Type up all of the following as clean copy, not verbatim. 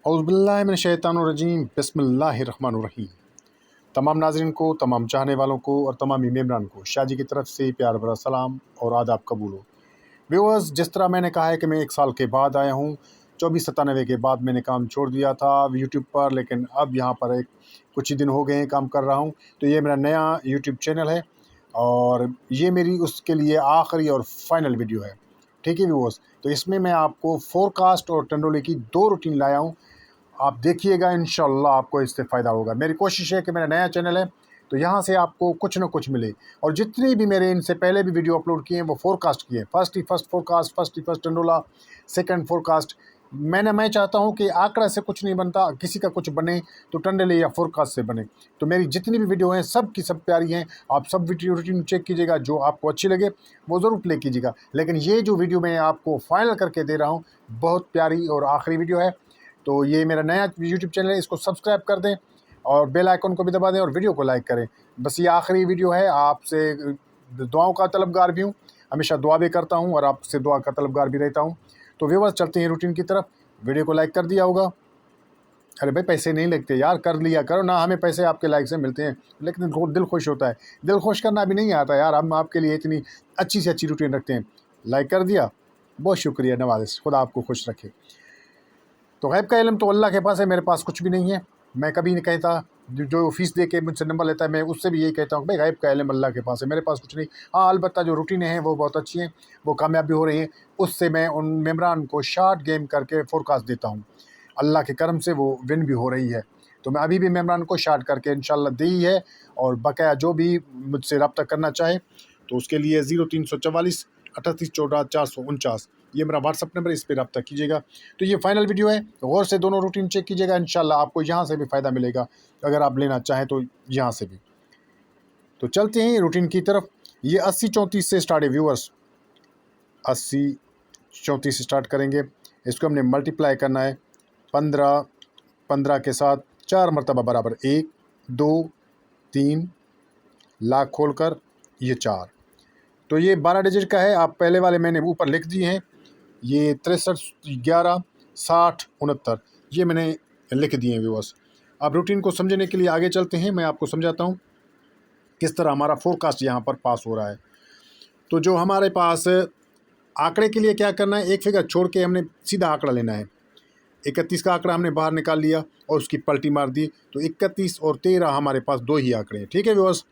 औज़ुबिल्लाहिमिनश्शैतानिर्रजीम बिस्मिल्लाहिर्रहमानिर्रहीम। तमाम नाज़रीन को, तमाम चाहने वालों को और तमामी मेम्बरान को शाह जी की तरफ से प्यार भरा सलाम और आदाब कबूल हो। व्यूअर्स, जिस तरह मैंने कहा है कि मैं 1 साल के बाद आया हूँ, 2497 के बाद मैंने काम छोड़ दिया था यूट्यूब पर, लेकिन अब यहाँ पर कुछ ही दिन हो गए हैं काम कर रहा हूँ। तो ये मेरा नया यूट्यूब चैनल है और ये मेरी उसके लिए आखिरी और फाइनल वीडियो है। ठीक है व्यूअर्स, तो इसमें मैं आपको फोरकास्ट और टंडोले की 2 रूटीन लाया हूँ। आप देखिएगा, इंशाल्लाह आपको इससे फ़ायदा होगा। मेरी कोशिश है कि मेरा नया चैनल है तो यहाँ से आपको कुछ ना कुछ मिले। और जितनी भी मेरे इनसे पहले भी वीडियो अपलोड किए हैं वो फोरकास्ट किए हैं। फर्स्ट फोरकास्ट, फर्स्ट टंडोला, सेकंड फोरकास्ट। मैं चाहता हूँ कि आंकड़ा से कुछ नहीं बनता, किसी का कुछ बने तो टंडोले या फोरकास्ट से बने। तो मेरी जितनी भी वीडियो हैं सब की सब प्यारी हैं। आप सब वीडियो रूटीन चेक कीजिएगा, जो आपको अच्छी लगे वो ज़रूर प्ले कीजिएगा। लेकिन ये जो वीडियो मैं आपको फाइनल करके दे रहा हूँ बहुत प्यारी और आखिरी वीडियो है। तो ये मेरा नया यूट्यूब चैनल है, इसको सब्सक्राइब कर दें और बेल आइकन को भी दबा दें और वीडियो को लाइक करें। बस ये आखिरी वीडियो है। आपसे दुआओं का तलबगार भी हूँ, हमेशा दुआ भी करता हूँ और आपसे दुआ का तलबगार भी रहता हूँ। तो व्यूअर्स, चलते हैं रूटीन की तरफ। वीडियो को लाइक कर दिया होगा। अरे भाई, पैसे नहीं लगते यार, कर लिया करो ना। हमें पैसे आपके लाइक से मिलते हैं, लेकिन दिल खुश होता है। दिल खुश करना भी नहीं आता यार, हम आपके लिए इतनी अच्छी से अच्छी रूटीन रखते हैं। लाइक कर दिया, बहुत शुक्रिया, नवाज़, खुदा आपको खुश रखे। तो गैब का इल्म तो अल्लाह के पास है, मेरे पास कुछ भी नहीं है। मैं कभी नहीं कहता, जो फ़ीस दे के मुझसे नंबर लेता है मैं उससे भी यही कहता हूँ भाई गैब का इल्म अल्लाह के पास है, मेरे पास कुछ नहीं। हाँ, अलबत्ता जो रूटीनें हैं वो बहुत अच्छी हैं, वो कामयाब भी हो रही हैं। उससे मैं उन मेम्बरान को शॉर्ट गेम करके फोरकास्ट देता हूँ। अल्लाह के करम से वो विन भी हो रही है। तो मैं अभी भी मेम्बरान को शॉर्ट करके इंशाल्लाह दी है। और बकाया जो भी मुझसे रब्ता करना चाहे तो उसके लिए 0344 38 14 449 ये मेरा व्हाट्सअप नंबर, इस पर रब्ता कीजिएगा। तो ये फाइनल वीडियो है, तो गौर से दोनों रूटीन चेक कीजिएगा। इंशाल्लाह आपको यहाँ से भी फ़ायदा मिलेगा अगर आप लेना चाहें तो यहाँ से भी। तो चलते हैं रूटीन की तरफ। ये 80-34 से स्टार्ट है व्यूअर्स, 80-34 से स्टार्ट करेंगे। इसको हमने मल्टीप्लाई करना है 15 के साथ 4 मरतबा बराबर 1 2 3 लाख खोलकर ये 4। तो ये 12 डिजिट का है। आप पहले वाले मैंने ऊपर लिख दिए हैं, ये 63 11 60 69 ये मैंने लिख दिए हैं व्यूअर्स। अब रूटीन को समझने के लिए आगे चलते हैं, मैं आपको समझाता हूँ किस तरह हमारा फोरकास्ट यहाँ पर पास हो रहा है। तो जो हमारे पास आंकड़े के लिए क्या करना है, एक फिगर छोड़ के हमने सीधा आंकड़ा लेना है। 31 का आंकड़ा हमने बाहर निकाल लिया और उसकी पलटी मार दी, तो 31 और 13 हमारे पास 2 ही आंकड़े हैं। ठीक है व्यूअर्स,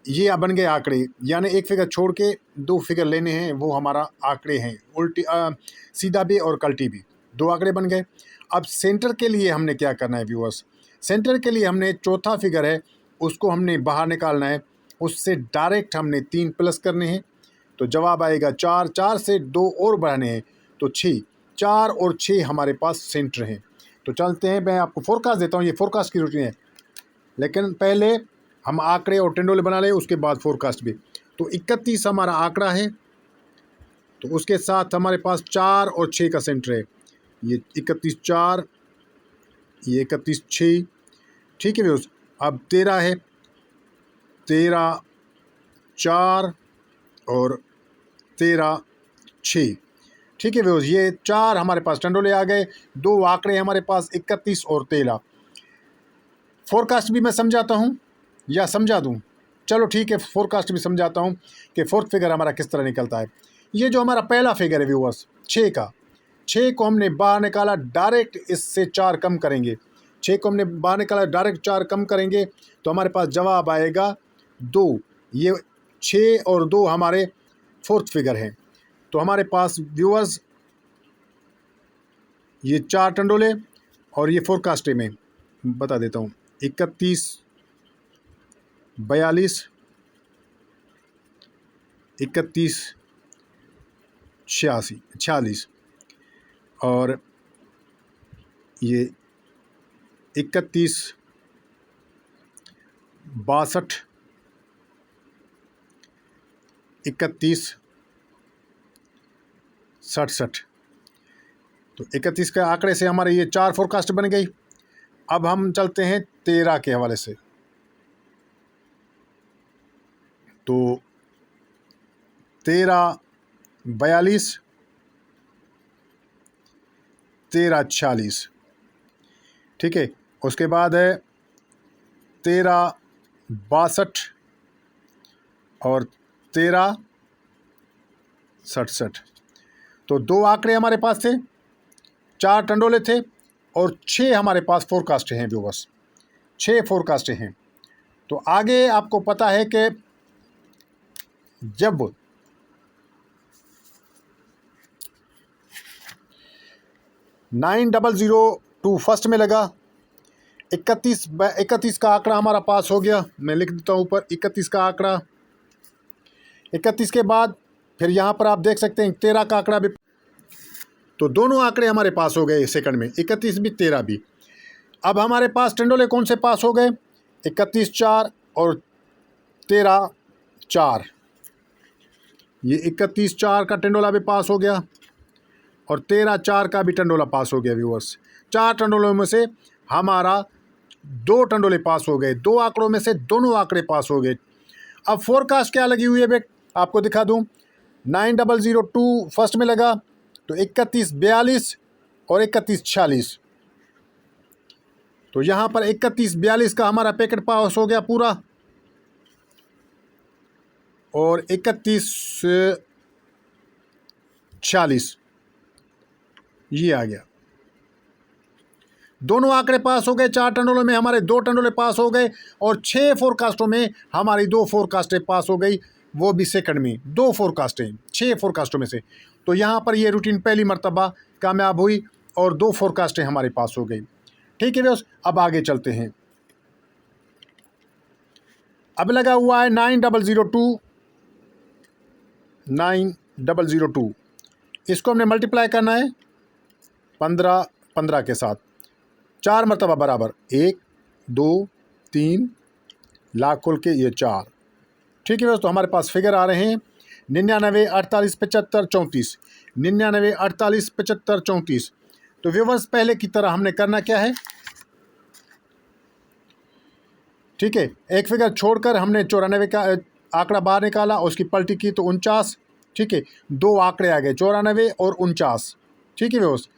ये बन गए आंकड़े, यानी एक फिगर छोड़ के 2 फिगर लेने हैं, वो हमारा आंकड़े हैं। उल्टी सीधा भी और कल्टी भी 2 आंकड़े बन गए। अब सेंटर के लिए हमने क्या करना है व्यूअर्स, सेंटर के लिए हमने चौथा फिगर है उसको हमने बाहर निकालना है, उससे डायरेक्ट हमने 3 प्लस करने हैं तो जवाब आएगा 4। 4 से 2 और बढ़ाने हैं तो 6। 4 और 6 हमारे पास सेंटर हैं। तो चलते हैं, मैं आपको फोरकास्ट देता हूँ, ये फोरकास्ट की रूटीन है, लेकिन पहले हम आंकड़े और टेंडोले बना लें, उसके बाद फोरकास्ट भी। तो 31 हमारा आंकड़ा है, तो उसके साथ हमारे पास 4 और 6 का सेंटर है। ये 31 4, ये 31 6। ठीक है व्यूअर्स, अब 13 है, 13 4 और 13 6। ठीक है व्यूअर्स, ये 4 हमारे पास टेंडोले आ गए। 2 आंकड़े हमारे पास 31 और 13। फोरकास्ट भी मैं समझाता हूँ या समझा दूँ? चलो ठीक है, फोरकास्ट भी समझाता हूँ कि फोर्थ फिगर हमारा किस तरह निकलता है। ये जो हमारा पहला फिगर है व्यूअर्स 6 का, 6 को हमने बाहर निकाला, डायरेक्ट इससे 4 कम करेंगे। 6 को हमने बाहर निकाला, डायरेक्ट 4 कम करेंगे तो हमारे पास जवाब आएगा 2। ये 6 और 2 हमारे फोर्थ फिगर हैं। तो हमारे पास व्यूअर्स ये 4 टंडोले और ये फोरकास्ट में बता देता हूँ, 31 42 31 86 46 और ये 31 62 31 67। तो 31 के आंकड़े से हमारे ये 4 फोरकास्ट बन गई। अब हम चलते हैं 13 के हवाले से। तो 13 42 13 46 ठीक है। उसके बाद है 1362 और 1367। तो 2 आंकड़े हमारे पास थे, 4 टंडोले थे और 6 हमारे पास फोरकास्ट हैं व्यूअर्स, 6 फोरकास्ट हैं। तो आगे आपको पता है कि जब 9002 फर्स्ट में लगा, 31 का आंकड़ा हमारा पास हो गया। मैं लिख देता हूँ ऊपर 31 का आंकड़ा। 31 के बाद फिर यहाँ पर आप देख सकते हैं 13 का आंकड़ा भी। तो दोनों आंकड़े हमारे पास हो गए सेकंड में, 31 भी 13 भी। अब हमारे पास टंडोले कौन से पास हो गए? 31-4 और 13-4। ये 31-4 का टंडोला भी पास हो गया और 13-4 का भी टंडोला पास हो गया व्यूअर्स। 4 टंडोलों में से हमारा 2 टंडोले पास हो गए, 2 आंकड़ों में से दोनों आंकड़े पास हो गए। अब फोरकास्ट क्या लगी हुई है बेट, आपको दिखा दूं। 9002 फर्स्ट में लगा तो 3142 और 3146। तो यहाँ पर 3142 का हमारा पैकेट पास हो गया पूरा और 3146 ये आ गया। दोनों आंकड़े पास हो गए। 4 टंडोलों में हमारे 2 टंडोले पास हो गए और 6 फोरकास्टों में हमारी 2 फोरकास्टें पास हो गई, वो भी सेकंड में 2 फोरकास्टें 6 फोरकास्टों में से। तो यहाँ पर ये रूटीन पहली मर्तबा कामयाब हुई और 2 फोरकास्टें हमारे पास हो गई। ठीक है दोस्त, अब आगे चलते हैं। अब लगा हुआ है 9002। इसको हमने मल्टीप्लाई करना है 15 के साथ, 4 मरतबा बराबर, 1 2 3 लाख खोल के ये 4। ठीक है दोस्तों, हमारे पास फिगर आ रहे हैं 99 48 75 34, 99 48 75 34। तो व्यूअर्स पहले की तरह हमने करना क्या है, ठीक है, एक फिगर छोड़कर हमने 94 का आंकड़ा बाहर निकाला, उसकी पलटी की तो 49। ठीक है, 2 आंकड़े आ गए 94 और 49। ठीक है व्यूअर्स,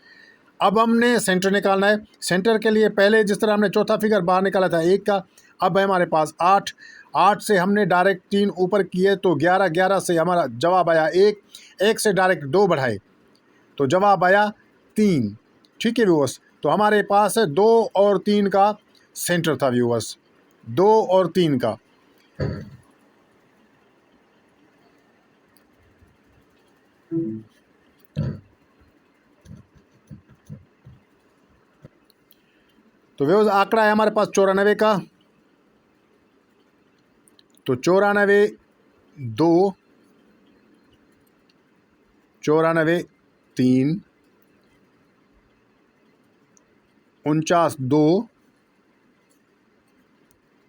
अब हमने सेंटर निकालना है। सेंटर के लिए पहले जिस तरह हमने चौथा फिगर बाहर निकाला था 1 का, अब है हमारे पास 8 से हमने डायरेक्ट 3 ऊपर किए तो 11 से हमारा जवाब आया 1 से डायरेक्ट 2 बढ़ाए तो जवाब आया 3। ठीक है व्यूअर्स, तो हमारे पास 2 और 3 का सेंटर था व्यूअर्स, 2 और 3 का। तो व्यूअर्स आंकड़ा है हमारे पास 94 का, तो 94 2 94 3 49 2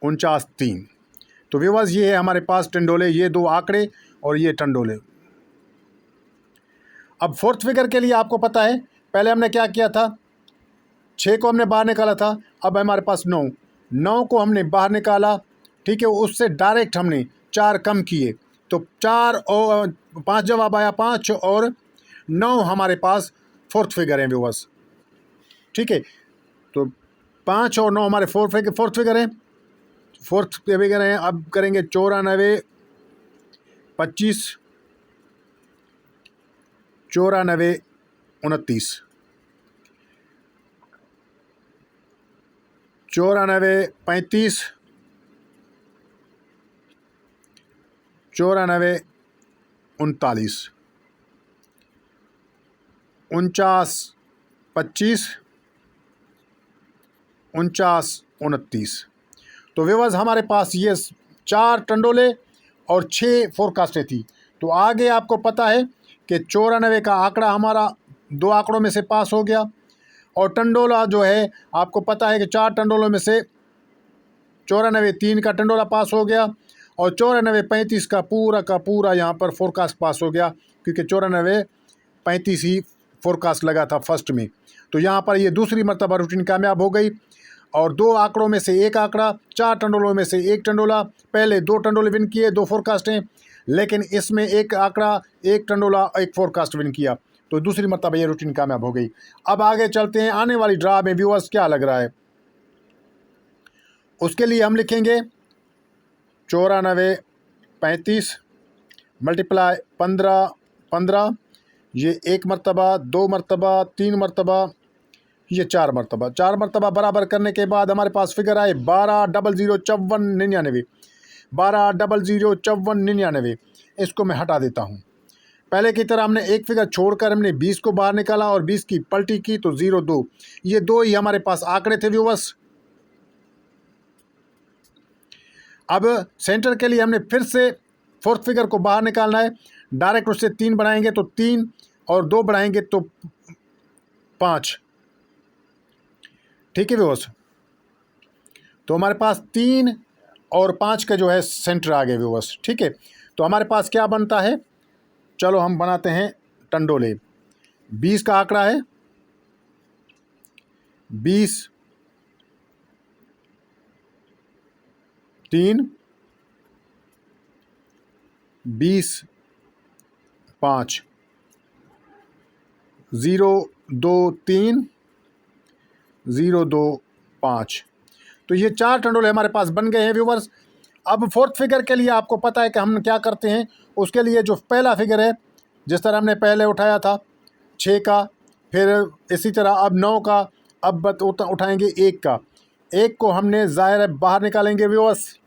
49 3। तो व्यूअर्स ये है हमारे पास टंडोले, ये 2 आंकड़े और ये टंडोले। अब फोर्थ फिगर के लिए आपको पता है पहले हमने क्या किया था, 6 को हमने बाहर निकाला था, अब हमारे पास 9 को हमने बाहर निकाला। ठीक है, उससे डायरेक्ट हमने 4 कम किए तो 4 और 5 जवाब आया 5 और 9 हमारे पास फोर्थ फिगर है व्यूअर्स। ठीक है, तो 5 और 9 हमारे फोर्थ फिगर हैं। अब करेंगे 94 25 94 29 94 35 94 39 49 25 49 29। तो व्यूअर्स हमारे पास ये 4 टंडोले और 6 फोरकास्टें थी। तो आगे आपको पता है कि 94 का आंकड़ा हमारा 2 आंकड़ों में से पास हो गया और टंडोला जो है आपको पता है कि 4 टंडोलों में से 94 3 का टंडोला पास हो गया और 94 35 का पूरा यहाँ पर फोरकास्ट पास हो गया, क्योंकि 94 35 ही फोरकास्ट लगा था फर्स्ट में। तो यहाँ पर ये दूसरी मरतबा रूटीन कामयाब हो गई और 2 आंकड़ों में से 1 आंकड़ा, 4 टंडोलों में से 1 टंडोला। पहले 2 टंडोले विन किए, 2 फोरकास्टें, लेकिन इसमें 1 आंकड़ा, 1 टंडोला, 1 फोरकास्ट विन किया, तो दूसरी मरतबा ये रूटीन कामयाब हो गई। अब आगे चलते हैं, आने वाली ड्रा में व्यूअर्स क्या लग रहा है। उसके लिए हम लिखेंगे 94 35 मल्टीप्लाई 15 15, ये 1 मरतबा, 2 मरतबा, 3 मरतबा, ये 4 मरतबा। 4 मरतबा बराबर करने के बाद हमारे पास फिगर आए 12,00,54,99। 12,00,54,99। इसको मैं हटा देता हूँ। पहले की तरह हमने एक फिगर छोड़कर हमने 20 को बाहर निकाला और 20 की पलटी की तो 02। ये दो ही हमारे पास आंकड़े थे व्यूअर्स। अब सेंटर के लिए हमने फिर से फोर्थ फिगर को बाहर निकालना है। डायरेक्ट उससे 3 बढ़ाएंगे तो 3 और 2 बढ़ाएंगे तो 5। ठीक है व्यूअर्स, तो हमारे पास 3 और 5 का जो है सेंटर आ गए व्यूअर्स। ठीक है, तो हमारे पास क्या बनता है, चलो हम बनाते हैं टंडोले। 20 का आंकड़ा है, 20 3 20 5 0 2 3 0 2 5। तो ये 4 टंडोले हमारे पास बन गए हैं व्यूवर्स। अब फोर्थ फिगर के लिए आपको पता है कि हम क्या करते हैं। उसके लिए जो पहला फिगर है, जिस तरह हमने पहले उठाया था 6 का, फिर इसी तरह अब 9 का, अब उठाएंगे 1 का। 1 को हमने ज़ाहिर है बाहर निकालेंगे व्यूवर्स।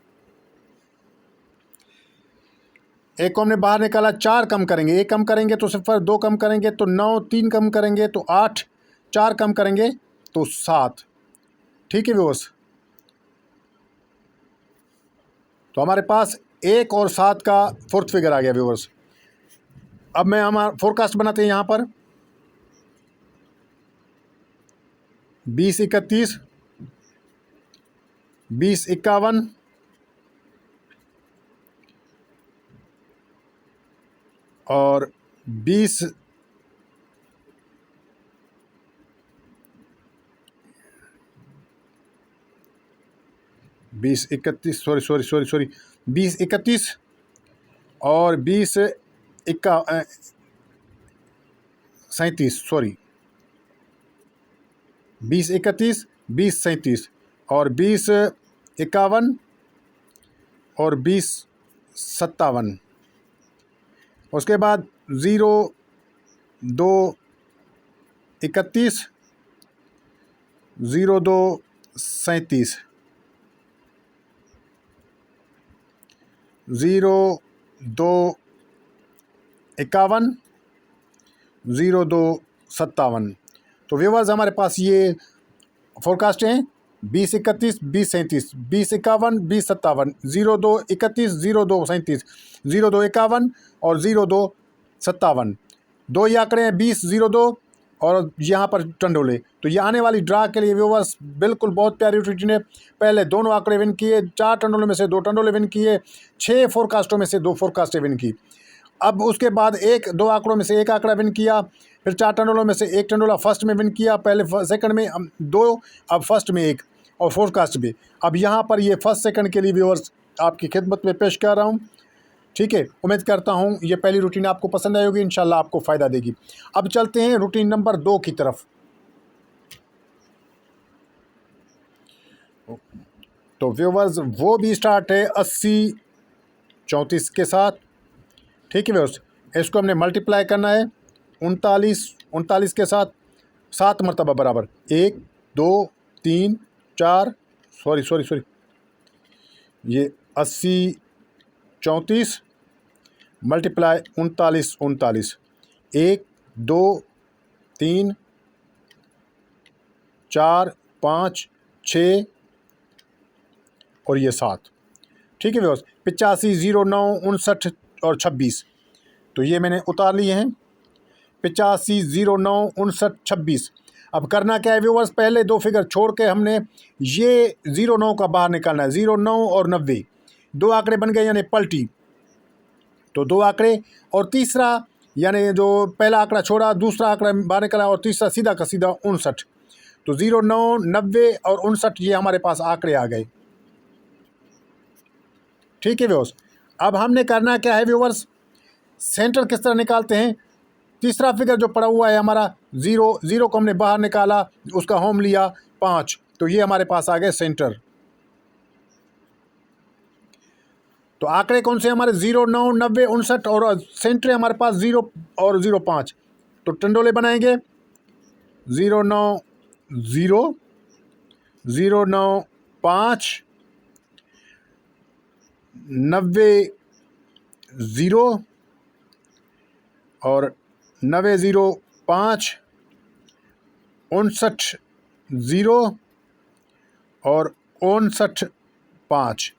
1 को हमने बाहर निकाला, 4 कम करेंगे, 1 कम करेंगे तो 0, 2 कम करेंगे तो 9, 3 कम करेंगे तो 8, 4 कम करेंगे तो 7। ठीक है व्यूअर्स, तो हमारे पास 1 और 7 का फोर्थ फिगर आ गया व्यूअर्स। अब मैं हमारा फोरकास्ट बनाते हैं यहाँ पर 20 31 20 51 और 20 31 सॉरी 20 31 और 20 37 सॉरी 20 31 20 37 और 20 51 और 20 57। उसके बाद 0 2 31 0 2 37 0 2 51 0 2 57। तो व्यूवर्स हमारे पास ये फोरकास्ट हैं 20 31 20 37 20 51 20 57 0 2 31 0 2 37 0 2 51 और 0 2 57। दो ही आंकड़े हैं 20 0 2 और यहाँ पर टंडोले। तो ये आने वाली ड्रा के लिए व्यूवर्स बिल्कुल बहुत प्यारी रूटीन है। पहले दोनों आंकड़े विन किए, 4 टंडोले में से 2 टंडोले विन किए, 6 फोरकास्टों में से 2 फोरकास्टें विन की। अब उसके बाद 2 आंकड़ों में से 1 आंकड़ा विन किया, फिर 4 टंडोलों में से 1 टंडोला फर्स्ट में विन किया, पहले सेकंड में 2, अब फर्स्ट में 1 और फोरकास्ट भी। अब यहाँ पर ये फर्स्ट सेकंड के लिए व्यूवर्स आपकी खिदमत में पेश कर रहा हूँ। ठीक है, उम्मीद करता हूँ ये पहली रूटीन आपको पसंद आई होगी, इंशाल्लाह आपको फ़ायदा देगी। अब चलते हैं रूटीन नंबर 2 की तरफ। तो व्यूवर्स वो भी स्टार्ट है 80 34 के साथ। ठीक है व्यूवर्स, इसको हमने मल्टीप्लाई करना है 39 के साथ 7 मरतबा बराबर। 1 2 3 4 सॉरी ये 80 34 मल्टीप्लाई 39 1 2 3 4 5 6 और ये 7। ठीक है व्यूअर्स, 85 0 9 59 और 26। तो ये मैंने उतार लिए हैं 85 0 9 59 26। अब करना क्या है व्यूअर्स, पहले 2 फिगर छोड़ के हमने ये 0 9 का बाहर निकालना है। 0 9 और 90 2 आंकड़े बन गए, यानी पलटी तो 2 आंकड़े, और तीसरा यानी जो पहला आंकड़ा छोड़ा दूसरा आंकड़ा बाहर निकाला, और तीसरा सीधा का सीधा 59। तो 0 9 90 और 59 ये हमारे पास आंकड़े आ गए। ठीक है व्यूअर्स, अब हमने करना क्या है व्यूअर्स, सेंटर किस तरह निकालते हैं। तीसरा फिगर जो पड़ा हुआ है हमारा 0 को हमने बाहर निकाला, उसका होम लिया 5, तो ये हमारे पास आ गए सेंटर। तो आंकड़े कौन से हमारे 0, 9, 90, 59 और सेंटर है हमारे पास 0 और 0, 5। तो टंडोले बनाएंगे 0, 9, 0, 0, 9, 5, 90, 0 और 90, 0, 5, 59, 0 और 59, 5।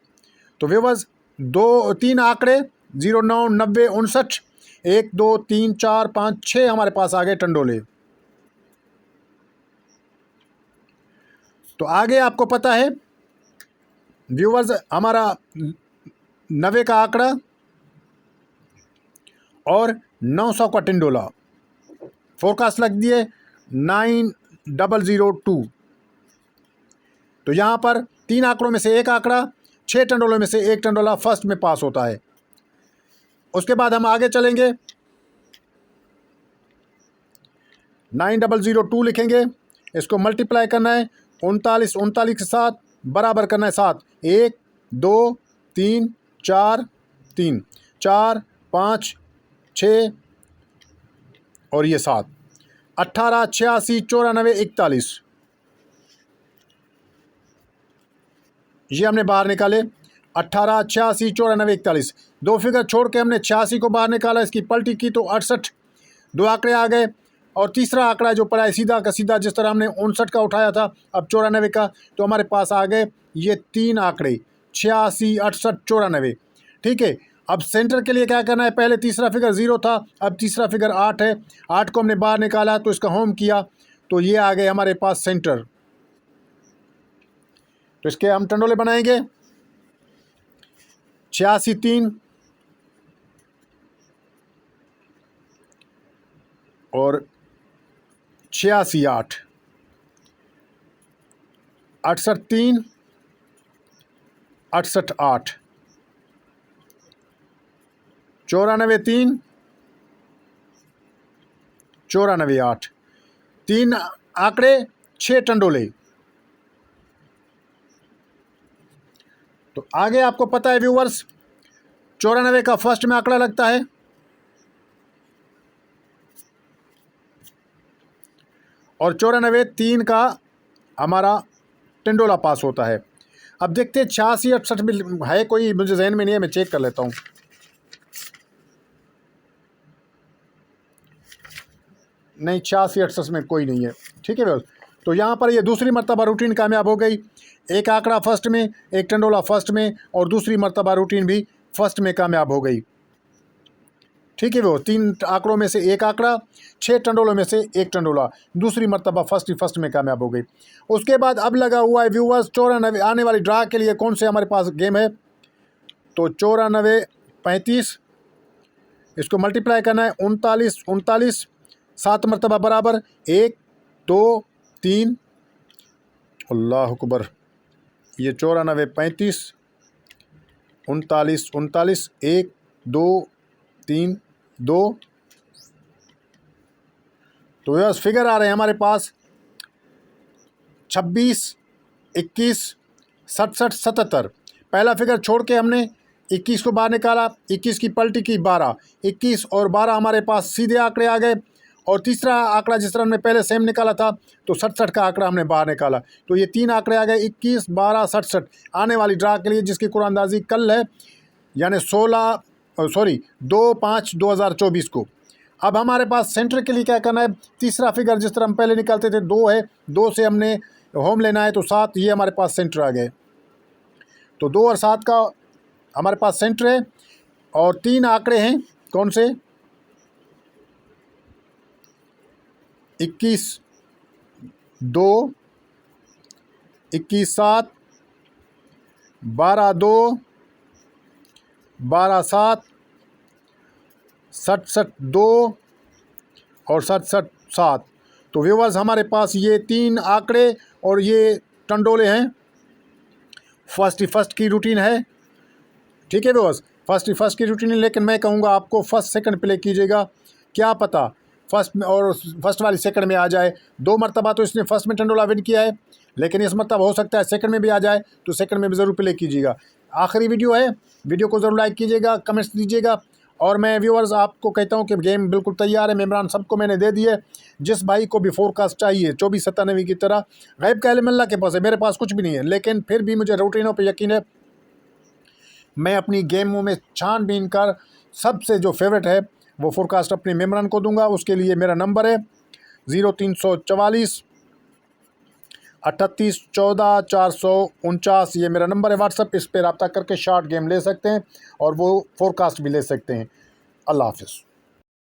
तो व्यूअर्स 3 आंकड़े 0, 9, 90, 59, 1, 2, 3, 4, 5, 6 हमारे पास आ गए टंडोले। तो आगे आपको पता है व्यूअर्स हमारा 90 का आंकड़ा और 900 का टंडोला फोरकास्ट लग दिए 9002। तो यहाँ पर 3 आंकड़ों में से एक आंकड़ा, 6 टंडोलों में से एक टंडोला फर्स्ट में पास होता है। उसके बाद हम आगे चलेंगे 9002 लिखेंगे, इसको मल्टीप्लाई करना है 39 39 के साथ, बराबर करना है 7, 1, 2, 3, 4, 3, 4, 5, 6 और ये 7, 18, 86, 94, 41 ये हमने बाहर निकाले। 18, 86, 94, 41 दो फिगर छोड़ के हमने 86 को बाहर निकाला, इसकी पलटी की तो 68 दो आंकड़े आ गए। और तीसरा आंकड़ा जो पड़ा है सीधा का सीधा, जिस तरह हमने 59 का उठाया था अब 94 का, तो हमारे पास आ गए ये 3 आंकड़े 86, 68, 94। ठीक है, अब सेंटर के लिए क्या करना है, पहले तीसरा फिगर 0 था, अब तीसरा फिगर 8 है। 8 को हमने बाहर निकाला तो इसका होम किया तो ये आ गए हमारे पास सेंटर। तो इसके हम टंडोले बनाएंगे 86, 3 और 86, 8, 68, 3, 68, 8, 94, 3, 94, 8 3 आंकड़े 6 टंडोले। तो आगे आपको पता है व्यूअर्स 94 का फर्स्ट में आंकड़ा लगता है और 94, 3 का हमारा टंडोला पास होता है। अब देखते हैं 86, 68 में है कोई, मुझे जहन में नहीं है, मैं चेक कर लेता हूँ। नहीं, 86, 68 में कोई नहीं है। ठीक है व्यूअर्स, तो यहाँ पर ये दूसरी मर्तबा रूटीन कामयाब हो गई। एक आंकड़ा फर्स्ट में, एक टंडोला फर्स्ट में और दूसरी मर्तबा रूटीन भी फर्स्ट में कामयाब हो गई। ठीक है वो 3 आंकड़ों में से एक आंकड़ा, 6 टंडोलों में से एक टंडोला, दूसरी मर्तबा फर्स्ट में कामयाब हो गई। उसके बाद अब लगा हुआ है व्यूअर्स 94 आने वाली ड्रा के लिए कौन से हमारे पास गेम है। तो 94, 35 इसको मल्टीप्लाई करना है 39, 39 7 मरतबा बराबर 1, 2, 3 अल्लाह अकबर। ये 94, 35 39, 39 1, 2, 3, 2। तो यह फिगर आ रहे हैं हमारे पास 26, 21, 67, 77। पहला फिगर छोड़ के हमने 21 को बाहर निकाला, 21 की पलटी की 12, 21 और 12 हमारे पास सीधे आंकड़े आ गए। और तीसरा आंकड़ा जिस तरह हमने पहले सेम निकाला था तो 67 का आंकड़ा हमने बाहर निकाला। तो ये 3 आंकड़े आ गए 21, 12, 67 आने वाली ड्रा के लिए, जिसकी कुरानंदाजी कल है यानी 2/5/2024 को। अब हमारे पास सेंटर के लिए क्या करना है, तीसरा फिगर जिस तरह हम पहले निकालते थे 2 है, 2 से हमने होम लेना है तो 7, ये हमारे पास सेंटर आ गए। तो 2 और 7 का हमारे पास सेंटर है। और 3 आंकड़े हैं कौन से, 21, 2, 21, 7, 12, 2, 12, 7, 67, 2 और 67, 7। तो व्यूअर्स हमारे पास ये 3 आंकड़े और ये टंडोले हैं। फर्स्ट की रूटीन है। ठीक है व्यूअर्स, फर्स्ट की रूटीन है, लेकिन मैं कहूँगा आपको फर्स्ट सेकंड प्ले कीजिएगा, क्या पता फर्स्ट में और फर्स्ट वाली सेकंड में आ जाए। 2 मरतबा तो इसने फर्स्ट में टंडोला विन किया है, लेकिन इस मरतबा हो सकता है सेकंड में भी आ जाए, तो सेकंड में भी ज़रूर प्ले कीजिएगा। आखिरी वीडियो है, वीडियो को ज़रूर लाइक कीजिएगा, कमेंट्स दीजिएगा। और मैं व्यूअर्स आपको कहता हूं कि गेम बिल्कुल तैयार है, मेम्बरान सबको मैंने दे दिए। जिस भाई को भी फोरकास्ट चाहिए 2497 की तरह, गैब का इल्म अल्लाह के पास है, मेरे पास कुछ भी नहीं है, लेकिन फिर भी मुझे रूटीनों पर यकीन है। मैं अपनी गेमों में छानबीन कर सबसे जो फेवरेट है वो फोरकास्ट अपने मेम्बरान को दूंगा। उसके लिए मेरा नंबर है 0344 38 14 449, ये मेरा नंबर है व्हाट्सअप। इस पर रब्ता करके शॉर्ट गेम ले सकते हैं और वो फोरकास्ट भी ले सकते हैं। अल्लाह हाफिज़।